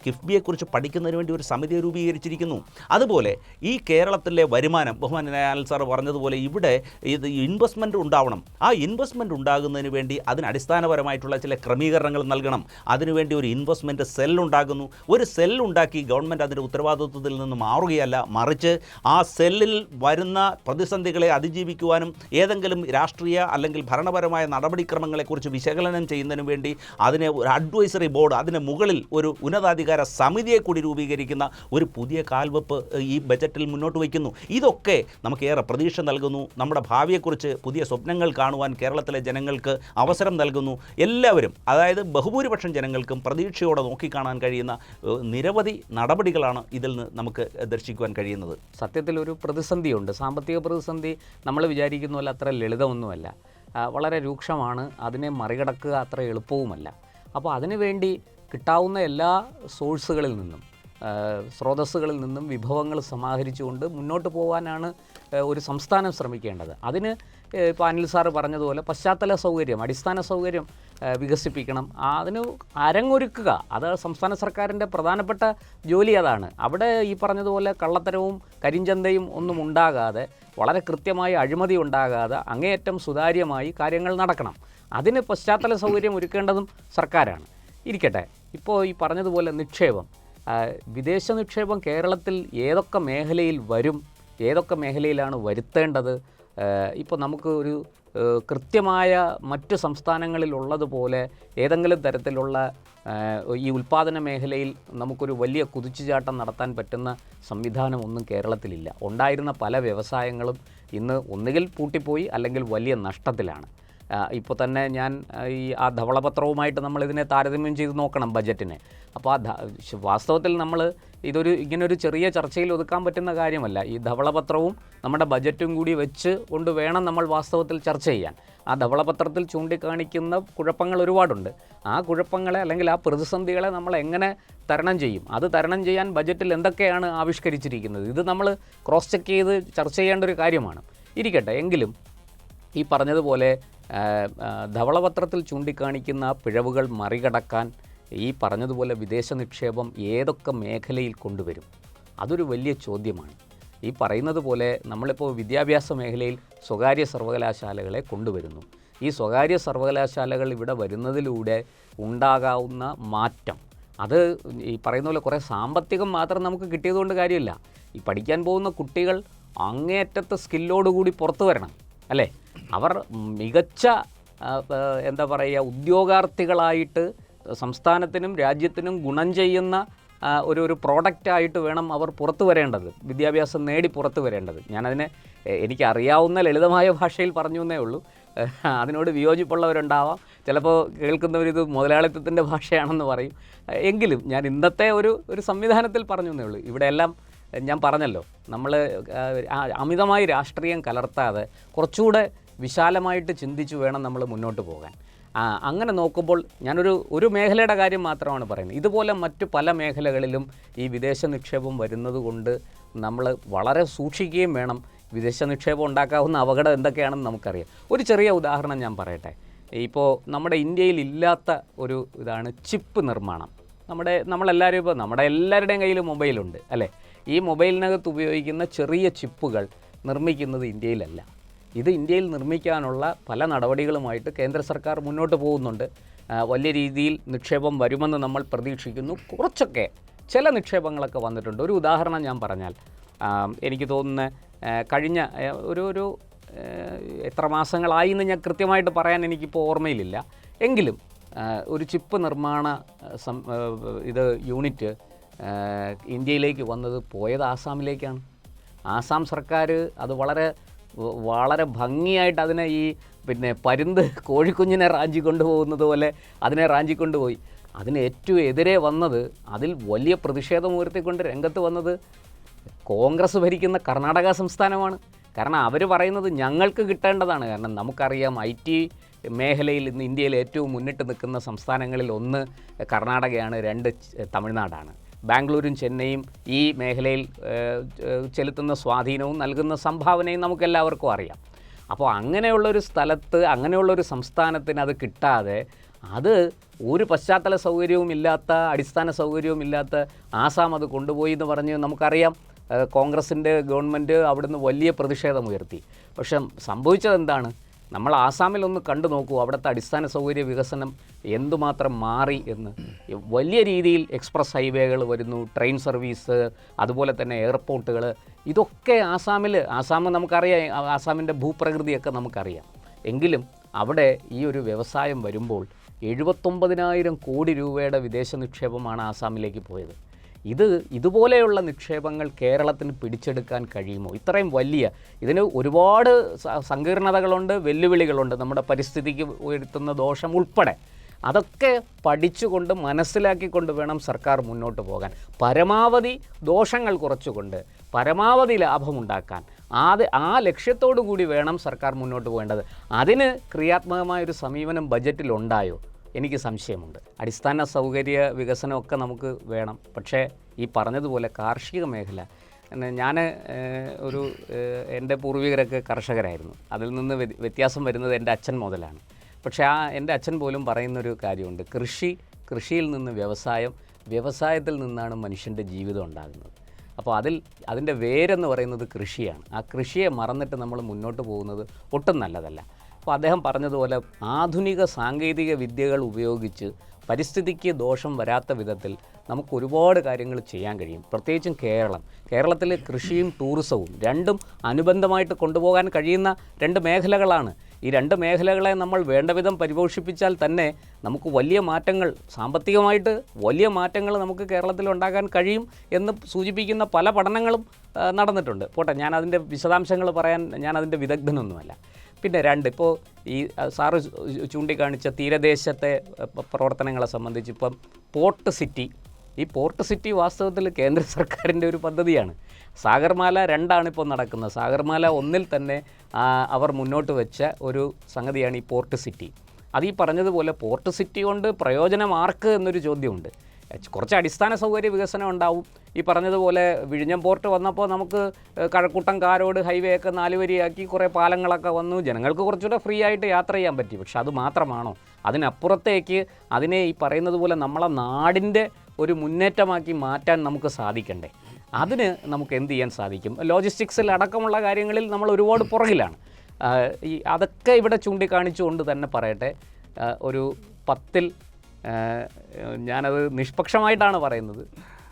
കിഫ്ബിയെക്കുറിച്ച് പഠിക്കുന്നതിന് വേണ്ടി ഒരു സമിതിയെ രൂപീകരിച്ചിരിക്കുന്നു. അതുപോലെ ഈ കേരളത്തിലെ വരുമാനം ബഹുമാനായ അനിൽ സാർ പറഞ്ഞതുപോലെ ഇവിടെ ഇത് ഇൻവെസ്റ്റ്മെൻറ്റ് ഉണ്ടാവണം. ആ ഇൻവെസ്റ്റ്മെൻറ്റ് ഉണ്ടാകുന്നതിന് വേണ്ടി അതിന് അടിസ്ഥാനപരമായിട്ടുള്ള ചില ക്രമീകരണങ്ങൾ നൽകണം. അതിനുവേണ്ടി ഒരു ഇൻവെസ്റ്റ്മെൻറ്റ് സെല്ലുണ്ടാകുന്നു. ഒരു സെല്ലുണ്ടാക്കി ഗവൺമെൻറ് അതിൻ്റെ ഉത്തരവാദിത്വത്തിൽ നിന്ന് മാറുകയല്ല, മറിച്ച് ആ സെല്ലിൽ വരുന്ന പ്രതിസന്ധികളെ അതിജീവിക്കുവാനും ഏതെങ്കിലും രാഷ്ട്രീയ അല്ലെങ്കിൽ ഭരണപരമായ നടപടിക്രമങ്ങളെക്കുറിച്ച് വിശകലനം ചെയ്യുന്നതിന് വേണ്ടി അതിനെ ഒരു അഡ്വൈസറി ബോർഡ്, അതിന് മുകളിൽ ഒരു ഉന്നതാധികാര സമിതിയെ കൂടി രൂപീകരിക്കുന്ന ഒരു പുതിയ കാൽവെപ്പ് ഈ ബജറ്റിൽ മുന്നോട്ട് വയ്ക്കുന്നു. ഇതൊക്കെ നമുക്ക് ഏറെ പ്രതീക്ഷ നൽകുന്നു. നമ്മുടെ ഭാവിയെക്കുറിച്ച് പുതിയ സ്വപ്നങ്ങൾ കാണുവാൻ കേരളത്തിലെ ജനങ്ങൾക്ക് അവസരം നൽകുന്നു. എല്ലാവരും, അതായത് ബഹുഭൂരിപക്ഷം ജനങ്ങൾക്കും പ്രതീക്ഷയോടെ നോക്കിക്കാണാൻ കഴിയുന്ന നിരവധി നടപടികളാണ് ഇതിൽ നിന്ന് നമുക്ക് ദർശിക്കുവാൻ കഴിയുന്നത്. സത്യത്തിൽ ഒരു പ്രതിസന്ധിയുണ്ട്. സാമ്പത്തിക പ്രതിസന്ധി നമ്മൾ വിചാരിക്കുന്ന പോലെ അത്ര ലളിതമൊന്നുമല്ല, വളരെ രൂക്ഷമാണ്. അതിനെ മറികടക്കുക അത്ര എളുപ്പവുമല്ല. അപ്പോൾ അതിനുവേണ്ടി കിട്ടാവുന്ന എല്ലാ സോഴ്സുകളിൽ നിന്നും, സ്രോതസ്സുകളിൽ നിന്നും വിഭവങ്ങൾ സമാഹരിച്ചുകൊണ്ട് മുന്നോട്ട് പോകാനാണ് ഒരു സംസ്ഥാനം ശ്രമിക്കേണ്ടത്. അതിന് ഇപ്പോൾ അനിൽ സാറ് പറഞ്ഞതുപോലെ പശ്ചാത്തല സൗകര്യം, അടിസ്ഥാന സൗകര്യം വികസിപ്പിക്കണം. അതിന് അരങ്ങൊരുക്കുക, അത് സംസ്ഥാന സർക്കാരിൻ്റെ പ്രധാനപ്പെട്ട ജോലി അതാണ്. അവിടെ ഈ പറഞ്ഞതുപോലെ കള്ളത്തരവും കരിഞ്ചന്തയും ഒന്നും ഉണ്ടാകാതെ, വളരെ കൃത്യമായി അഴിമതി ഉണ്ടാകാതെ അങ്ങേയറ്റം സുതാര്യമായി കാര്യങ്ങൾ നടക്കണം. അതിന് പശ്ചാത്തല സൗകര്യം ഒരുക്കേണ്ടതും സർക്കാരാണ്. ഇരിക്കട്ടെ, ഇപ്പോൾ ഈ പറഞ്ഞതുപോലെ നിക്ഷേപം, വിദേശ നിക്ഷേപം കേരളത്തിൽ ഏതൊക്കെ മേഖലയിൽ വരും, ഏതൊക്കെ മേഖലയിലാണ് വരുത്തേണ്ടത്, ഇപ്പോൾ നമുക്ക് ഒരു കൃത്യമായ മറ്റ് സംസ്ഥാനങ്ങളിലുള്ളതുപോലെ ഏതെങ്കിലും തരത്തിലുള്ള ഈ ഉൽപ്പാദന മേഖലയിൽ നമുക്കൊരു വലിയ കുതിച്ചുചാട്ടം നടത്താൻ പറ്റുന്ന സംവിധാനമൊന്നും കേരളത്തിലില്ല. ഉണ്ടായിരുന്ന പല വ്യവസായങ്ങളും ഇന്ന് ഒന്നുകിൽ പൂട്ടിപ്പോയി അല്ലെങ്കിൽ വലിയ നഷ്ടത്തിലാണ്. ഇപ്പോൾ തന്നെ ഞാൻ ആ ധവളപത്രവുമായിട്ട് നമ്മളിതിനെ താരതമ്യം ചെയ്ത് നോക്കണം ബജറ്റിനെ. അപ്പോൾ വാസ്തവത്തിൽ നമ്മൾ ഇങ്ങനൊരു ചെറിയ ചർച്ചയിൽ ഒതുക്കാൻ പറ്റുന്ന കാര്യമല്ല. ഈ ധവളപത്രവും നമ്മുടെ ബജറ്റും കൂടി വെച്ച് കൊണ്ട് വേണം നമ്മൾ വാസ്തവത്തിൽ ചർച്ച ചെയ്യാൻ. ആ ധവളപത്രത്തിൽ ചൂണ്ടിക്കാണിക്കുന്ന കുഴപ്പങ്ങൾ ഒരുപാടുണ്ട്. ആ കുഴപ്പങ്ങളെ അല്ലെങ്കിൽ ആ പ്രതിസന്ധികളെ നമ്മൾ എങ്ങനെ തരണം ചെയ്യും, അത് തരണം ചെയ്യാൻ ബജറ്റിൽ എന്തൊക്കെയാണ് ആവിഷ്കരിച്ചിരിക്കുന്നത്, ഇത് നമ്മൾ ക്രോസ് ചെക്ക് ചെയ്ത് ചർച്ച ചെയ്യേണ്ട ഒരു കാര്യമാണ്. ഇരിക്കട്ടെ, എങ്കിലും ഈ പറഞ്ഞതുപോലെ ധവളപത്രത്തിൽ ചൂണ്ടിക്കാണിക്കുന്ന പിഴവുകൾ മറികടക്കാൻ ഈ പറഞ്ഞതുപോലെ വിദേശ നിക്ഷേപം ഏതൊക്കെ മേഖലയിൽ കൊണ്ടുവരും, അതൊരു വലിയ ചോദ്യമാണ്. ഈ പറയുന്നത് പോലെ നമ്മളിപ്പോൾ വിദ്യാഭ്യാസ മേഖലയിൽ സ്വകാര്യ സർവകലാശാലകളെ കൊണ്ടുവരുന്നു. ഈ സ്വകാര്യ സർവകലാശാലകൾ ഇവിടെ വരുന്നതിലൂടെ ഉണ്ടാകാവുന്ന മാറ്റം, അത് ഈ പറയുന്ന പോലെ കുറേ സാമ്പത്തികം മാത്രം നമുക്ക് കിട്ടിയതുകൊണ്ട് കാര്യമില്ല. ഈ പഠിക്കാൻ പോകുന്ന കുട്ടികൾ അങ്ങേയറ്റത്തെ സ്കില്ലോടുകൂടി പുറത്തു വരണം, അല്ലേ? അവർ മികച്ച എന്താ പറയുക, ഉദ്യോഗാർത്ഥികളായിട്ട് സംസ്ഥാനത്തിനും രാജ്യത്തിനും ഗുണം ചെയ്യുന്ന ഒരു പ്രോഡക്റ്റായിട്ട് വേണം അവർ പുറത്തു വരേണ്ടത്, വിദ്യാഭ്യാസം നേടി പുറത്തു വരേണ്ടത്. ഞാനതിനെ എനിക്കറിയാവുന്ന ലളിതമായ ഭാഷയിൽ പറഞ്ഞു എന്നേ ഉള്ളൂ. അതിനോട് വിയോജിപ്പുള്ളവരുണ്ടാവാം, ചിലപ്പോൾ കേൾക്കുന്നവരിത് മുതലാളിത്തത്തിൻ്റെ ഭാഷയാണെന്ന് പറയും. എങ്കിലും ഞാൻ ഇന്നത്തെ ഒരു സംവിധാനത്തിൽ പറഞ്ഞു എന്നേ ഉള്ളൂ. ഇവിടെയെല്ലാം ഞാൻ പറഞ്ഞല്ലോ, നമ്മൾ അമിതമായി രാഷ്ട്രീയം കലർത്താതെ കുറച്ചുകൂടെ വിശാലമായിട്ട് ചിന്തിച്ചു വേണം നമ്മൾ മുന്നോട്ട് പോകാൻ. അങ്ങനെ നോക്കുമ്പോൾ ഞാനൊരു മേഖലയുടെ കാര്യം മാത്രമാണ് പറയുന്നത്. ഇതുപോലെ മറ്റു പല മേഖലകളിലും ഈ വിദേശ നിക്ഷേപം വരുന്നത് കൊണ്ട് നമ്മൾ വളരെ സൂക്ഷിക്കുകയും വേണം. വിദേശ നിക്ഷേപം ഉണ്ടാക്കാവുന്ന അപകടം എന്തൊക്കെയാണെന്ന് നമുക്കറിയാം. ഒരു ചെറിയ ഉദാഹരണം ഞാൻ പറയട്ടെ. ഇപ്പോൾ നമ്മുടെ ഇന്ത്യയിൽ ഇല്ലാത്ത ഒരു ഇതാണ് ചിപ്പ് നിർമ്മാണം. നമ്മളെല്ലാവരും ഇപ്പോൾ നമ്മുടെ എല്ലാവരുടെയും കയ്യിൽ മൊബൈലുണ്ട്, അല്ലേ? ഈ മൊബൈലിനകത്ത് ഉപയോഗിക്കുന്ന ചെറിയ ചിപ്പുകൾ നിർമ്മിക്കുന്നത് ഇന്ത്യയിലല്ല. ഇത് ഇന്ത്യയിൽ നിർമ്മിക്കാനുള്ള പല നടപടികളുമായിട്ട് കേന്ദ്ര സർക്കാർ മുന്നോട്ട് പോകുന്നുണ്ട്. വലിയ രീതിയിൽ നിക്ഷേപം വരുമെന്ന് നമ്മൾ പ്രതീക്ഷിക്കുന്നു. കുറച്ചൊക്കെ ചില നിക്ഷേപങ്ങളൊക്കെ വന്നിട്ടുണ്ട്. ഒരു ഉദാഹരണം ഞാൻ പറഞ്ഞാൽ, എനിക്ക് തോന്നുന്ന കഴിഞ്ഞ ഒരു എത്ര മാസങ്ങളായി എന്ന് ഞാൻ കൃത്യമായിട്ട് പറയാൻ എനിക്കിപ്പോൾ ഓർമ്മയിലില്ല. എങ്കിലും ഒരു ചിപ്പ് നിർമ്മാണ യൂണിറ്റ് ഇന്ത്യയിലേക്ക് പോയത് ആസാമിലേക്കാണ്. ആസാം സർക്കാർ അത് വളരെ ഭംഗിയായിട്ട് അതിനെ പരുന്ത് കോഴിക്കുഞ്ഞിനെ റാഞ്ചി കൊണ്ടുപോകുന്നത് പോലെ അതിനെ റാഞ്ചിക്കൊണ്ടുപോയി. അതിന് ഏറ്റവും എതിരെ വന്നത്, അതിൽ വലിയ പ്രതിഷേധം ഉയർത്തിക്കൊണ്ട് രംഗത്ത് വന്നത് കോൺഗ്രസ് ഭരിക്കുന്ന കർണാടക സംസ്ഥാനമാണ്. കാരണം അവർ പറയുന്നത് ഞങ്ങൾക്ക് കിട്ടേണ്ടതാണ്. കാരണം നമുക്കറിയാം, IT മേഖലയിൽ ഇന്ന് ഇന്ത്യയിൽ ഏറ്റവും മുന്നിട്ട് നിൽക്കുന്ന സംസ്ഥാനങ്ങളിൽ ഒന്ന് കർണാടകയാണ്, 2 തമിഴ്നാടാണ്. ബാംഗ്ലൂരും ചെന്നൈയും ഈ മേഖലയിൽ ചെലുത്തുന്ന സ്വാധീനവും നൽകുന്ന സംഭാവനയും നമുക്കെല്ലാവർക്കും അറിയാം. അപ്പോൾ അങ്ങനെയുള്ളൊരു സ്ഥലത്ത്, അങ്ങനെയുള്ളൊരു സംസ്ഥാനത്തിന് അത് കിട്ടാതെ അത് ഒരു പശ്ചാത്തല സൗകര്യവും ഇല്ലാത്ത, അടിസ്ഥാന സൗകര്യവും ഇല്ലാത്ത ആസാം അത് കൊണ്ടുപോയി എന്ന് പറഞ്ഞ് നമുക്കറിയാം. കോൺഗ്രസിൻ്റെ ഗവൺമെൻറ് അവിടുന്ന് വലിയ പ്രതിഷേധമുയർത്തി. പക്ഷെ സംഭവിച്ചത് എന്താണ്? നമ്മൾ ആസാമിലൊന്ന് കണ്ടു നോക്കൂ, അവിടുത്തെ അടിസ്ഥാന സൗകര്യ വികസനം എന്തുമാത്രം മാറി എന്ന്. വലിയ രീതിയിൽ എക്സ്പ്രസ് ഹൈവേകൾ വരുന്നു, ട്രെയിൻ സർവീസ്, അതുപോലെ തന്നെ എയർപോർട്ടുകൾ. ഇതൊക്കെ ആസാം നമുക്കറിയാം, ആസാമിൻ്റെ ഭൂപ്രകൃതിയൊക്കെ നമുക്കറിയാം. എങ്കിലും അവിടെ ഈ ഒരു വ്യവസായം വരുമ്പോൾ 79,000 കോടി രൂപയുടെ വിദേശ നിക്ഷേപമാണ് ആസാമിലേക്ക് പോയത്. ഇതുപോലെയുള്ള നിക്ഷേപങ്ങൾ കേരളത്തിന് പിടിച്ചെടുക്കാൻ കഴിയുമോ? ഇത്രയും ഇതിന് ഒരുപാട് സങ്കീർണതകളുണ്ട്, വെല്ലുവിളികളുണ്ട്, നമ്മുടെ പരിസ്ഥിതിക്ക് ഉയർത്തുന്ന ദോഷം ഉൾപ്പെടെ. അതൊക്കെ പഠിച്ചുകൊണ്ട് മനസ്സിലാക്കിക്കൊണ്ട് വേണം സർക്കാർ മുന്നോട്ട് പോകാൻ. പരമാവധി ദോഷങ്ങൾ കുറച്ചുകൊണ്ട് പരമാവധി ലാഭമുണ്ടാക്കാൻ ആ ലക്ഷ്യത്തോടു കൂടി വേണം സർക്കാർ മുന്നോട്ട് പോകേണ്ടത്. അതിന് ക്രിയാത്മകമായൊരു സമീപനം ബജറ്റിലുണ്ടായോ? എനിക്ക് സംശയമുണ്ട്. അടിസ്ഥാന സൗകര്യ വികസനമൊക്കെ നമുക്ക് വേണം. പക്ഷേ ഈ പറഞ്ഞതുപോലെ കാർഷിക മേഖല, ഞാൻ എൻ്റെ പൂർവികരൊക്കെ കർഷകരായിരുന്നു. അതിൽ നിന്ന് വ്യത്യാസം വരുന്നത് എൻ്റെ അച്ഛൻ മുതലാണ്. പക്ഷേ എൻ്റെ അച്ഛൻ പോലും പറയുന്നൊരു കാര്യമുണ്ട്, കൃഷിയിൽ നിന്ന് വ്യവസായത്തിൽ നിന്നാണ് മനുഷ്യൻ്റെ ജീവിതം ഉണ്ടാകുന്നത്. അപ്പോൾ അതിൻ്റെ വേരെന്ന് പറയുന്നത് കൃഷിയാണ്. ആ കൃഷിയെ മറന്നിട്ട് നമ്മൾ മുന്നോട്ട് പോകുന്നത് ഒട്ടും നല്ലതല്ല. അപ്പോൾ അദ്ദേഹം പറഞ്ഞതുപോലെ ആധുനിക സാങ്കേതിക വിദ്യകൾ ഉപയോഗിച്ച് പരിസ്ഥിതിക്ക് ദോഷം വരാത്ത വിധത്തിൽ നമുക്ക് ഒരുപാട് കാര്യങ്ങൾ ചെയ്യാൻ കഴിയും. പ്രത്യേകിച്ചും കേരളത്തിൽ കൃഷിയും ടൂറിസവും രണ്ടും അനുബന്ധമായിട്ട് കൊണ്ടുപോകാൻ കഴിയുന്ന 2 മേഖലകളാണ്. ഈ 2 മേഖലകളെ നമ്മൾ വേണ്ട വിധം പരിപോഷിപ്പിച്ചാൽ തന്നെ നമുക്ക് വലിയ മാറ്റങ്ങൾ, സാമ്പത്തികമായിട്ട് വലിയ മാറ്റങ്ങൾ നമുക്ക് കേരളത്തിൽ ഉണ്ടാക്കാൻ കഴിയും എന്ന് സൂചിപ്പിക്കുന്ന പല പഠനങ്ങളും നടന്നിട്ടുണ്ട്. പോട്ടെ, ഞാനതിൻ്റെ വിശദാംശങ്ങൾ പറയാൻ ഞാനതിൻ്റെ വിദഗ്ധനൊന്നുമല്ല. പിന്നെ 2, ഇപ്പോൾ ഈ സാറ് ചൂണ്ടിക്കാണിച്ച തീരദേശത്തെ പ്രവർത്തനങ്ങളെ സംബന്ധിച്ച് ഇപ്പം പോർട്ട് സിറ്റി വാസ്തവത്തിൽ കേന്ദ്ര സർക്കാരിൻ്റെ ഒരു പദ്ധതിയാണ്. സാഗർമാല 2 ഇപ്പോൾ നടക്കുന്നത്. സാഗർമാല 1 തന്നെ അവർ മുന്നോട്ട് വെച്ച ഒരു സംഗതിയാണ് ഈ പോർട്ട് സിറ്റി. അത് ഈ പറഞ്ഞതുപോലെ പോർട്ട് സിറ്റി കൊണ്ട് പ്രയോജനം ആർക്ക് എന്നൊരു ചോദ്യമുണ്ട്. കുറച്ച് അടിസ്ഥാന സൗകര്യ വികസനം ഉണ്ടാവും. ഈ പറഞ്ഞതുപോലെ വിഴിഞ്ഞം പോർട്ട് വന്നപ്പോൾ നമുക്ക് കഴക്കൂട്ടം കാരോട് ഹൈവേ ഒക്കെ 4 വരിയാക്കി കുറേ പാലങ്ങളൊക്കെ വന്നു, ജനങ്ങൾക്ക് കുറച്ചുകൂടെ ഫ്രീ ആയിട്ട് യാത്ര ചെയ്യാൻ പറ്റി. പക്ഷെ അത് മാത്രമാണോ? അതിനപ്പുറത്തേക്ക് അതിനെ ഈ പറയുന്നത് പോലെ നമ്മളെ നാടിൻ്റെ ഒരു മുന്നേറ്റമാക്കി മാറ്റാൻ നമുക്ക് സാധിക്കണ്ടേ? അതിന് നമുക്ക് എന്ത് ചെയ്യാൻ സാധിക്കും? ലോജിസ്റ്റിക്സിൽ അടക്കമുള്ള കാര്യങ്ങളിൽ നമ്മൾ ഒരുപാട് പുറകിലാണ്. അതൊക്കെ ഇവിടെ ചൂണ്ടിക്കാണിച്ചുകൊണ്ട് തന്നെ പറയട്ടെ, ഒരു 10-ൽ ഞാനത് നിഷ്പക്ഷമായിട്ടാണ് പറയുന്നത്,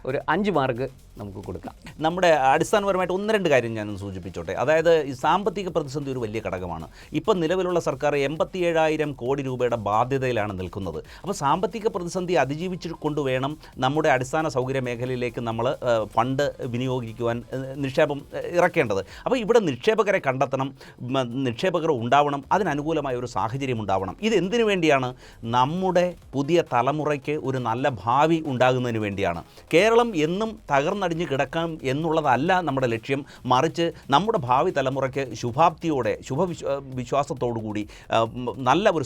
ഒരു 5 മാർക്ക് നമുക്ക് കൊടുക്കാം. നമ്മുടെ അടിസ്ഥാനപരമായിട്ട് 1-2 കാര്യം ഞാനൊന്ന് സൂചിപ്പിച്ചോട്ടെ. അതായത് ഈ സാമ്പത്തിക പ്രതിസന്ധി ഒരു വലിയ ഘടകമാണ്. ഇപ്പം നിലവിലുള്ള സർക്കാർ 87,000 കോടി രൂപയുടെ ബാധ്യതയിലാണ് നിൽക്കുന്നത്. അപ്പോൾ സാമ്പത്തിക പ്രതിസന്ധി അതിജീവിച്ചുകൊണ്ട് വേണം നമ്മുടെ അടിസ്ഥാന സൗകര്യ മേഖലയിലേക്ക് നമ്മൾ ഫണ്ട് വിനിയോഗിക്കുവാൻ നിക്ഷേപം ഇറക്കേണ്ടത്. അപ്പോൾ ഇവിടെ നിക്ഷേപകരെ കണ്ടെത്തണം, നിക്ഷേപകർ ഉണ്ടാവണം, അതിനനുകൂലമായ ഒരു സാഹചര്യം ഉണ്ടാവണം. ഇതെന്തിനു വേണ്ടിയാണ്? നമ്മുടെ പുതിയ തലമുറയ്ക്ക് ഒരു നല്ല ഭാവി ഉണ്ടാകുന്നതിന് വേണ്ടിയാണ്. കേരളം എന്നും തകർന്നടിഞ്ഞ് കിടക്കാം എന്നുള്ളതല്ല നമ്മുടെ ലക്ഷ്യം. മറിച്ച് നമ്മുടെ ഭാവി തലമുറയ്ക്ക് ശുഭാപ്തിയോടെ, വിശ്വാസത്തോടുകൂടി നല്ല ഒരു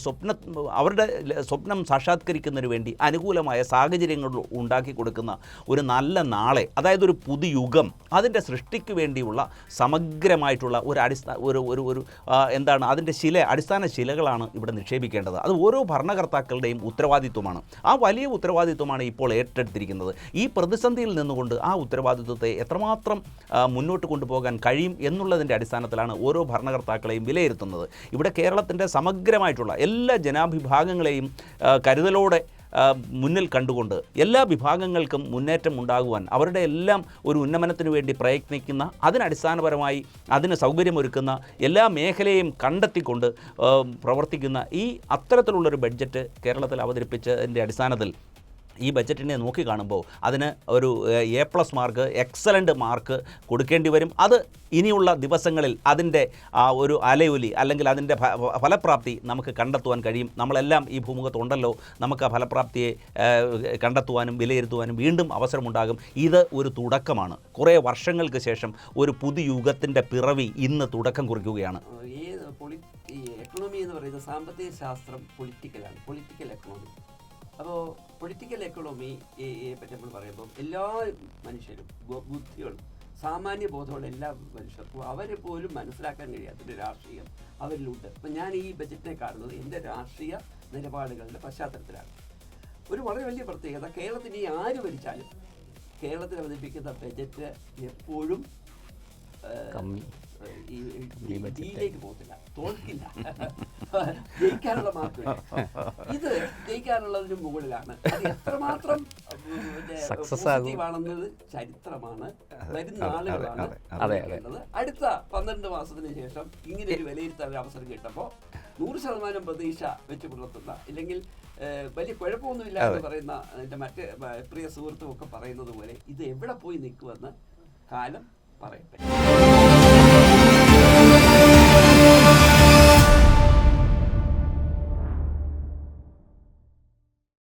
അവരുടെ സ്വപ്നം സാക്ഷാത്കരിക്കുന്നതിന് വേണ്ടി അനുകൂലമായ സാഹചര്യങ്ങൾ ഉണ്ടാക്കി കൊടുക്കുന്ന ഒരു നല്ല നാളെ, അതായത് ഒരു പുതുയുഗം, അതിൻ്റെ സൃഷ്ടിക്ക് വേണ്ടിയുള്ള സമഗ്രമായിട്ടുള്ള ഒരു എന്താണ് അതിൻ്റെ അടിസ്ഥാന ശിലകളാണ് ഇവിടെ നിക്ഷേപിക്കേണ്ടത്. അത് ഓരോ ഭരണകർത്താക്കളുടെയും ഉത്തരവാദിത്വമാണ്. ആ വലിയ ഉത്തരവാദിത്വമാണ് ഇപ്പോൾ ഏറ്റെടുത്തിരിക്കുന്നത്. ഈ പ്രതിസന്ധിയിൽ നിന്നുകൊണ്ട് ആ ഉത്തരവാദിത്വത്തെ എത്രമാത്രം മുന്നോട്ട് കൊണ്ടുപോകാൻ കഴിയും എന്നുള്ളതിൻ്റെ അടിസ്ഥാനത്തിലാണ് ഓരോ ഭരണകർത്താക്കളെയും വിലയിരുത്തുന്നത്. ഇവിടെ കേരളത്തിൻ്റെ സമഗ്രമായിട്ടുള്ള എല്ലാ ജനാഭിഭാഗങ്ങളെയും കരുതലോടെ മുന്നിൽ കണ്ടുകൊണ്ട് എല്ലാ വിഭാഗങ്ങൾക്കും മുന്നേറ്റം ഉണ്ടാകുവാൻ, അവരുടെ എല്ലാം ഒരു ഉന്നമനത്തിനു വേണ്ടി പ്രയത്നിക്കുന്ന, അതിനടിസ്ഥാനപരമായി അതിന് സൗകര്യമൊരുക്കുന്ന എല്ലാ മേഖലയെയും കണ്ടെത്തിക്കൊണ്ട് പ്രവർത്തിക്കുന്ന ഈ അത്തരത്തിലുള്ളൊരു ബഡ്ജറ്റ് കേരളത്തിൽ അവതരിപ്പിച്ചതിൻ്റെ അടിസ്ഥാനത്തിൽ ഈ ബഡ്ജറ്റിനെ നോക്കിക്കാണുമ്പോൾ അതിന് ഒരു A+ മാർക്ക്, എക്സലൻ്റ് മാർക്ക് കൊടുക്കേണ്ടി വരും. അത് ഇനിയുള്ള ദിവസങ്ങളിൽ അതിൻ്റെ ഒരു അലയൊലി അല്ലെങ്കിൽ അതിൻ്റെ ഫലപ്രാപ്തി നമുക്ക് കണ്ടെത്തുവാൻ കഴിയും. നമ്മളെല്ലാം ഈ ഭൂമുഖത്തുണ്ടല്ലോ, നമുക്ക് ആ ഫലപ്രാപ്തിയെ കണ്ടെത്തുവാനും വിലയിരുത്തുവാനും വീണ്ടും അവസരമുണ്ടാകും. ഇത് ഒരു തുടക്കമാണ്. കുറേ വർഷങ്ങൾക്ക് ശേഷം ഒരു പുതുയുഗത്തിൻ്റെ പിറവി ഇന്ന് തുടക്കം കുറിക്കുകയാണ്. ഈ എക്കണോമി എന്ന് പറയുന്നത് സാമ്പത്തിക ശാസ്ത്രം പൊളിറ്റിക്കലാണ്, പൊളിറ്റിക്കൽ എക്കണോമി. അപ്പോൾ പൊളിറ്റിക്കൽ എക്കണോമിയെ പറ്റി നമ്മൾ പറയുമ്പോൾ എല്ലാ മനുഷ്യരും, ബുദ്ധികളും സാമാന്യ ബോധമുള്ള എല്ലാ മനുഷ്യർക്കും അവർ പോലും മനസ്സിലാക്കാൻ കഴിയാത്തൊരു രാഷ്ട്രീയം അവരിലുണ്ട്. അപ്പം ഞാൻ ഈ ബജറ്റിനെ കാണുന്നത് എൻ്റെ രാഷ്ട്രീയ നിലപാടുകളുടെ പശ്ചാത്തലത്തിലാണ്. ഒരു വളരെ വലിയ പ്രത്യേകത, കേരളത്തിന് ഈ ആര് ഭരിച്ചാലും കേരളത്തിൽ അവതരിപ്പിക്കുന്ന ബജറ്റ് എപ്പോഴും ഡിയിലേക്ക് പോകത്തില്ല, തോൽക്കില്ല, ജയിക്കാനുള്ള മാർക്കില്ല. ഇത് ജയിക്കാനുള്ളതിന് മുകളിലാണ്. അത് എത്രമാത്രം പോസിറ്റീവാണെന്നത് ചരിത്രമാണ്, വരുന്ന ആളുകളാണ് അറിയേണ്ടത്. അടുത്ത 12 മാസത്തിന് ശേഷം ഇങ്ങനെ ഒരു വിലയിരുത്താൻ ഒരു അവസരം കിട്ടുമ്പോൾ 100% പ്രതീക്ഷ വെച്ച് പുലർത്തുന്ന, ഇല്ലെങ്കിൽ വലിയ കുഴപ്പമൊന്നുമില്ല എന്ന് പറയുന്ന എൻ്റെ മറ്റ് പ്രിയ സുഹൃത്തുമൊക്കെ പറയുന്നത് പോലെ ഇത് എവിടെ പോയി നിൽക്കുമെന്ന് കാലം പറയട്ടെ.